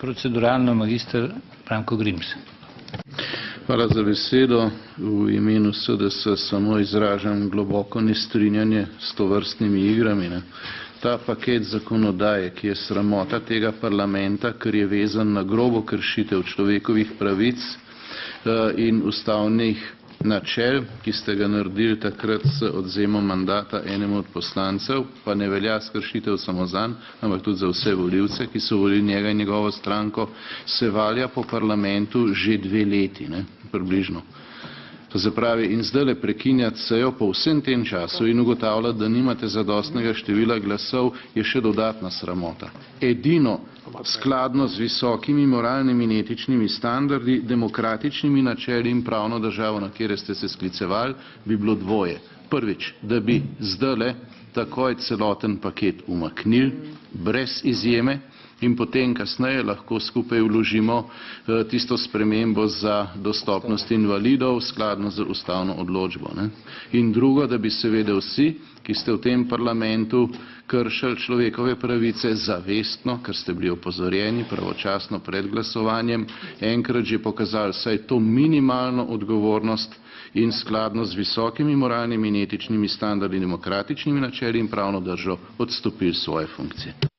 Proceduralno magister Branko Grims. Hvala za besedo. V imenu SDS samo izražam globoko nestrinjanje s tovrstnimi igrami. Ta paket zakonodaje, ki je sramota tega parlamenta, ker je vezan na grobo kršitev človekovih pravic in ustavnih načel, ki ste ga naredili takrat s odvzemom mandata enemu od poslancev, pa ne velja kršitev samo zanj, ampak tudi za vse volivce, ki so volili njega in njegovo stranko, se valja po parlamentu že 2 leti, približno. To se pravi, in zdajle prekinjati sejo po vsem tem času in ugotavljati, da nimate zadostnega števila glasov, je še dodatna sramota. Edino skladno z visokimi moralnimi in etičnimi standardi, demokratičnimi načeli in pravno državo, na kjer ste se sklicevali, bi bilo dvoje. Prvič, da bi zdajle takoj celoten paket umaknili, brez izjeme, in potem kasneje lahko skupaj vložimo tisto spremembo za dostopnost invalidov skladno z ustavno odločbo. In drugo, da bi seveda vsi, ki ste v tem parlamentu kršili človekove pravice zavestno, ker ste bili opozorjeni pravočasno pred glasovanjem, enkrat že pokazali vsaj to minimalno odgovornost in skladno z visokimi moralnimi in etičnimi standardi, demokratičnimi načeli in pravno držo odstopili svoje funkcije.